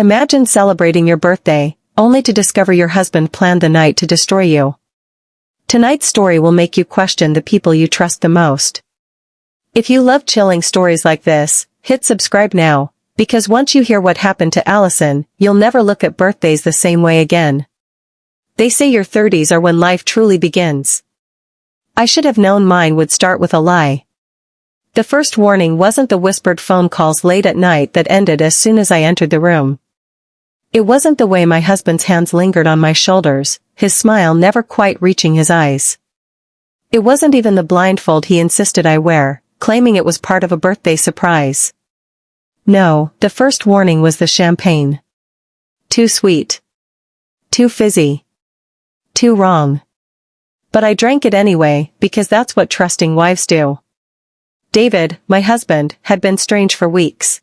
Imagine celebrating your birthday, only to discover your husband planned the night to destroy you. Tonight's story will make you question the people you trust the most. If you love chilling stories like this, hit subscribe now, because once you hear what happened to Allison, you'll never look at birthdays the same way again. They say your 30s are when life truly begins. I should have known mine would start with a lie. The first warning wasn't the whispered phone calls late at night that ended as soon as I entered the room. It wasn't the way my husband's hands lingered on my shoulders, his smile never quite reaching his eyes. It wasn't even the blindfold he insisted I wear, claiming it was part of a birthday surprise. No, the first warning was the champagne. Too sweet. Too fizzy. Too wrong. But I drank it anyway, because that's what trusting wives do. David, my husband, had been strange for weeks.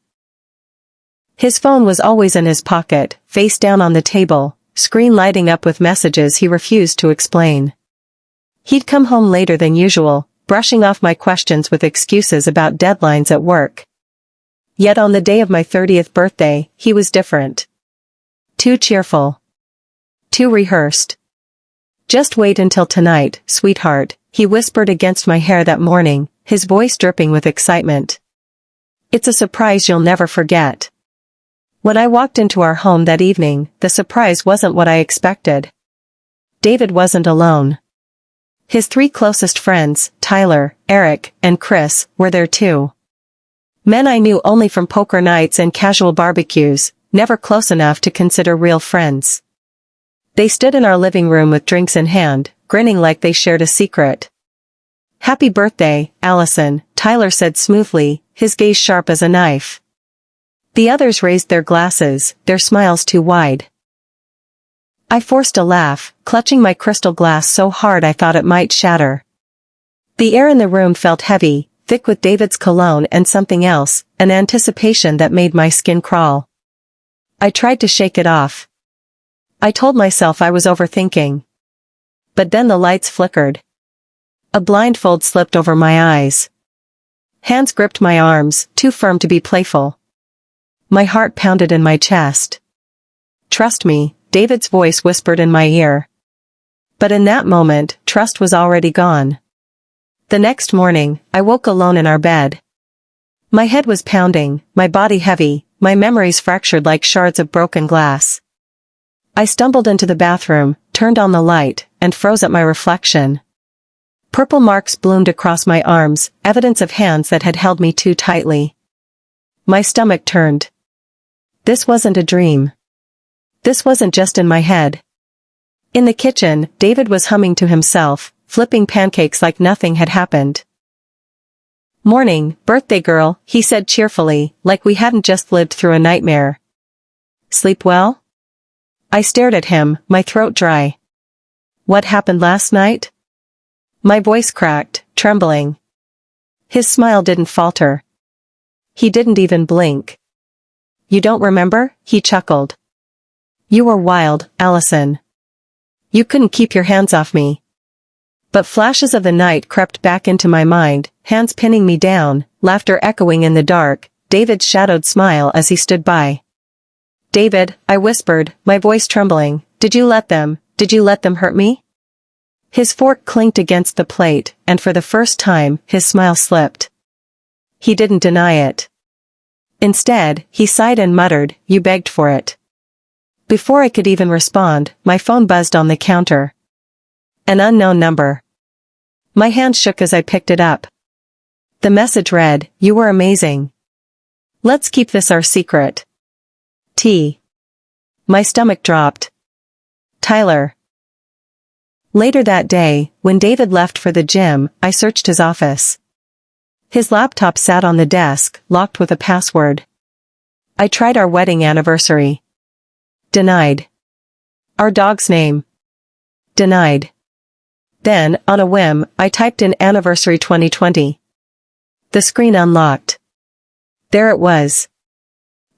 His phone was always in his pocket, face down on the table, screen lighting up with messages he refused to explain. He'd come home later than usual, brushing off my questions with excuses about deadlines at work. Yet on the day of my 30th birthday, he was different. Too cheerful. Too rehearsed. "Just wait until tonight, sweetheart," he whispered against my hair that morning, his voice dripping with excitement. "It's a surprise you'll never forget." When I walked into our home that evening, the surprise wasn't what I expected. David wasn't alone. His 3 closest friends, Tyler, Eric, and Chris, were there too. Men I knew only from poker nights and casual barbecues, never close enough to consider real friends. They stood in our living room with drinks in hand, grinning like they shared a secret. "Happy birthday, Allison," Tyler said smoothly, his gaze sharp as a knife. The others raised their glasses, their smiles too wide. I forced a laugh, clutching my crystal glass so hard I thought it might shatter. The air in the room felt heavy, thick with David's cologne and something else, an anticipation that made my skin crawl. I tried to shake it off. I told myself I was overthinking. But then the lights flickered. A blindfold slipped over my eyes. Hands gripped my arms, too firm to be playful. My heart pounded in my chest. "Trust me," David's voice whispered in my ear. But in that moment, trust was already gone. The next morning, I woke alone in our bed. My head was pounding, my body heavy, my memories fractured like shards of broken glass. I stumbled into the bathroom, turned on the light, and froze at my reflection. Purple marks bloomed across my arms, evidence of hands that had held me too tightly. My stomach turned. This wasn't a dream. This wasn't just in my head. In the kitchen, David was humming to himself, flipping pancakes like nothing had happened. "Morning, birthday girl," he said cheerfully, like we hadn't just lived through a nightmare. "Sleep well?" I stared at him, my throat dry. "What happened last night?" My voice cracked, trembling. His smile didn't falter. He didn't even blink. "You don't remember?" he chuckled. "You were wild, Allison. You couldn't keep your hands off me." But flashes of the night crept back into my mind, hands pinning me down, laughter echoing in the dark, David's shadowed smile as he stood by. "David," I whispered, my voice trembling, did you let them hurt me?" His fork clinked against the plate, and for the first time, his smile slipped. He didn't deny it. Instead, he sighed and muttered, "You begged for it." Before I could even respond, my phone buzzed on the counter. An unknown number. My hand shook as I picked it up. The message read, "You were amazing. Let's keep this our secret. T." My stomach dropped. Tyler. Later that day, when David left for the gym, I searched his office. His laptop sat on the desk, locked with a password. I tried our wedding anniversary. Denied. Our dog's name. Denied. Then, on a whim, I typed in anniversary 2020. The screen unlocked. There it was.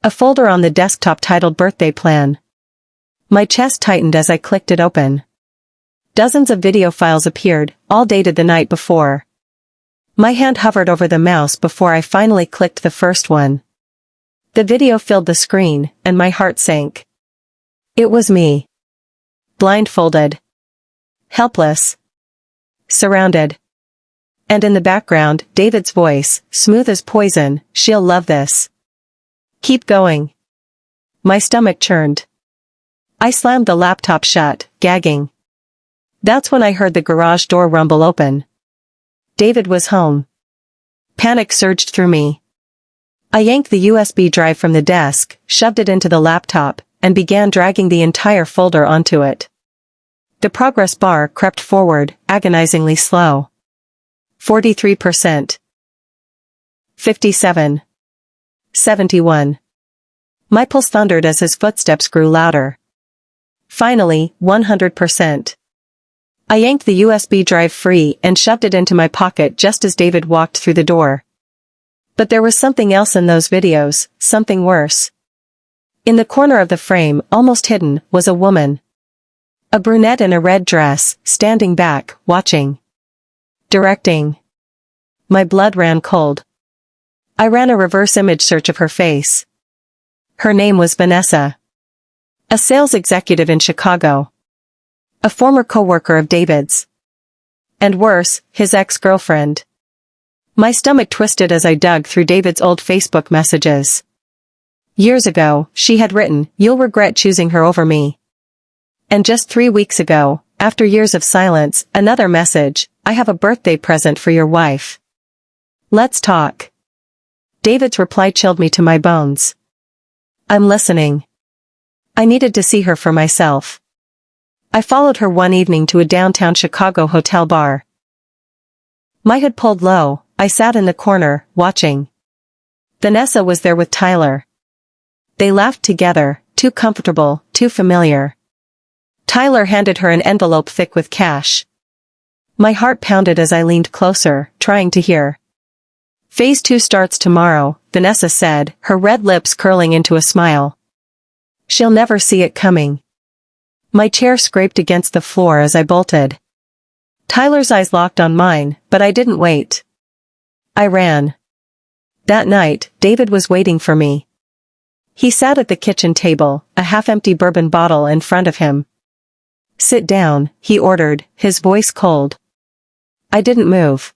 A folder on the desktop titled Birthday Plan. My chest tightened as I clicked it open. Dozens of video files appeared, all dated the night before. My hand hovered over the mouse before I finally clicked the first one. The video filled the screen, and my heart sank. It was me. Blindfolded. Helpless. Surrounded. And in the background, David's voice, smooth as poison, "She'll love this. Keep going." My stomach churned. I slammed the laptop shut, gagging. That's when I heard the garage door rumble open. David was home. Panic surged through me. I yanked the USB drive from the desk, shoved it into the laptop, and began dragging the entire folder onto it. The progress bar crept forward, agonizingly slow. 43%. 57. 71. My pulse thundered as his footsteps grew louder. Finally, 100%. I yanked the USB drive free and shoved it into my pocket just as David walked through the door. But there was something else in those videos, something worse. In the corner of the frame, almost hidden, was a woman. A brunette in a red dress, standing back, watching. Directing. My blood ran cold. I ran a reverse image search of her face. Her name was Vanessa. A sales executive in Chicago. A former coworker of David's. And worse, his ex-girlfriend. My stomach twisted as I dug through David's old Facebook messages. Years ago, she had written, "You'll regret choosing her over me." And just 3 weeks ago, after years of silence, another message, "I have a birthday present for your wife. Let's talk." David's reply chilled me to my bones. "I'm listening." I needed to see her for myself. I followed her one evening to a downtown Chicago hotel bar. My hood pulled low, I sat in the corner, watching. Vanessa was there with Tyler. They laughed together, too comfortable, too familiar. Tyler handed her an envelope thick with cash. My heart pounded as I leaned closer, trying to hear. "Phase 2 starts tomorrow," Vanessa said, her red lips curling into a smile. "She'll never see it coming." My chair scraped against the floor as I bolted. Tyler's eyes locked on mine, but I didn't wait. I ran. That night, David was waiting for me. He sat at the kitchen table, a half-empty bourbon bottle in front of him. "Sit down," he ordered, his voice cold. I didn't move.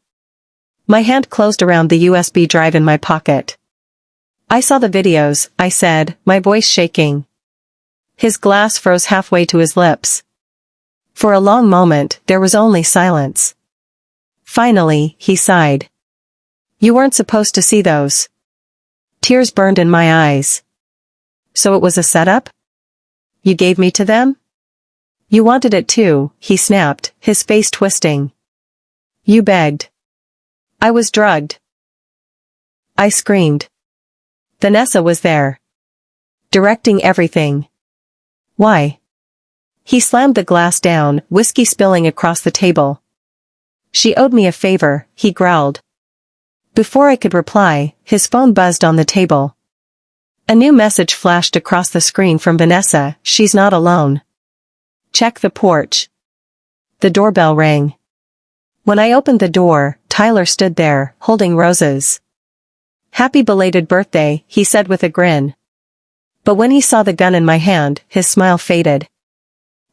My hand closed around the USB drive in my pocket. "I saw the videos," I said, my voice shaking. His glass froze halfway to his lips. For a long moment, there was only silence. Finally, he sighed. "You weren't supposed to see those." Tears burned in my eyes. "So it was a setup? You gave me to them?" "You wanted it too," he snapped, his face twisting. "You begged." "I was drugged." I screamed. Vanessa was there. Directing everything. "Why?" He slammed the glass down, whiskey spilling across the table. "She owed me a favor," he growled. Before I could reply, his phone buzzed on the table. A new message flashed across the screen from Vanessa, "She's not alone. Check the porch." The doorbell rang. When I opened the door, Tyler stood there, holding roses. "Happy belated birthday," he said with a grin. But when he saw the gun in my hand, his smile faded.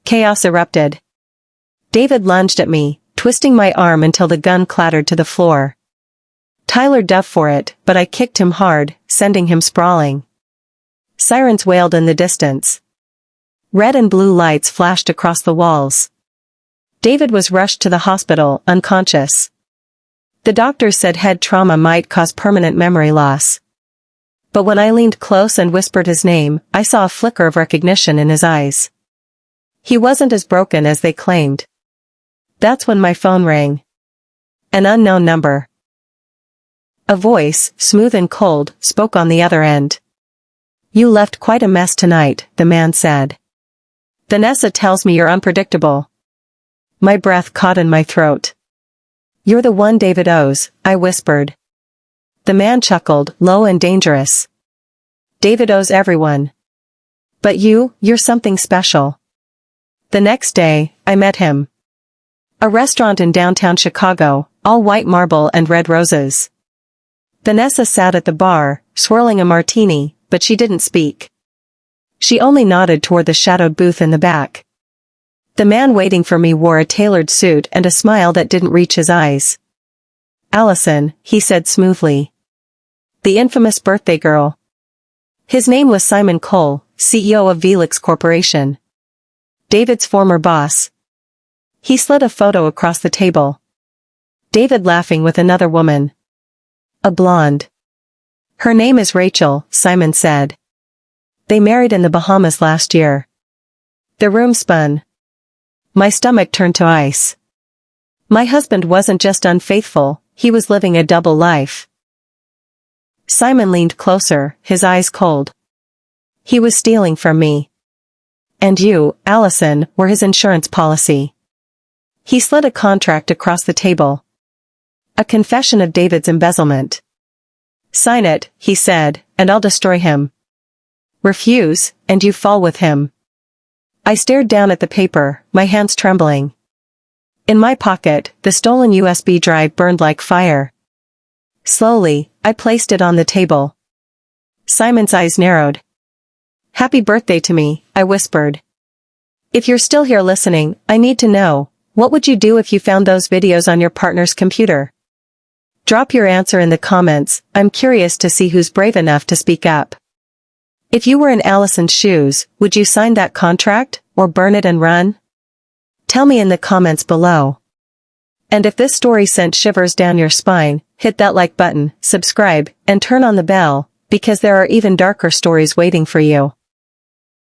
Chaos erupted. David lunged at me, twisting my arm until the gun clattered to the floor. Tyler dove for it, but I kicked him hard, sending him sprawling. Sirens wailed in the distance. Red and blue lights flashed across the walls. David was rushed to the hospital, unconscious. The doctors said head trauma might cause permanent memory loss. But when I leaned close and whispered his name, I saw a flicker of recognition in his eyes. He wasn't as broken as they claimed. That's when my phone rang. An unknown number. A voice, smooth and cold, spoke on the other end. "You left quite a mess tonight," the man said. "Vanessa tells me you're unpredictable." My breath caught in my throat. "You're the one David owes," I whispered. The man chuckled, low and dangerous. "David owes everyone. But you're something special." The next day, I met him. A restaurant in downtown Chicago, all white marble and red roses. Vanessa sat at the bar, swirling a martini, but she didn't speak. She only nodded toward the shadowed booth in the back. The man waiting for me wore a tailored suit and a smile that didn't reach his eyes. "Allison," he said smoothly. "The infamous birthday girl." His name was Simon Cole, CEO of Velix Corporation. David's former boss. He slid a photo across the table. David laughing with another woman. A blonde. "Her name is Rachel," Simon said. "They married in the Bahamas last year." The room spun. My stomach turned to ice. My husband wasn't just unfaithful, he was living a double life. Simon leaned closer, his eyes cold. "He was stealing from me. And you, Allison, were his insurance policy." He slid a contract across the table. "A confession of David's embezzlement." "Sign it," he said, "and I'll destroy him." "Refuse, and you fall with him." I stared down at the paper, my hands trembling. In my pocket, the stolen USB drive burned like fire. Slowly, I placed it on the table. Simon's eyes narrowed. "Happy birthday to me," I whispered. "If you're still here listening, I need to know, what would you do if you found those videos on your partner's computer? Drop your answer in the comments, I'm curious to see who's brave enough to speak up. If you were in Allison's shoes, would you sign that contract, or burn it and run? Tell me in the comments below. And if this story sent shivers down your spine, hit that like button, subscribe, and turn on the bell, because there are even darker stories waiting for you.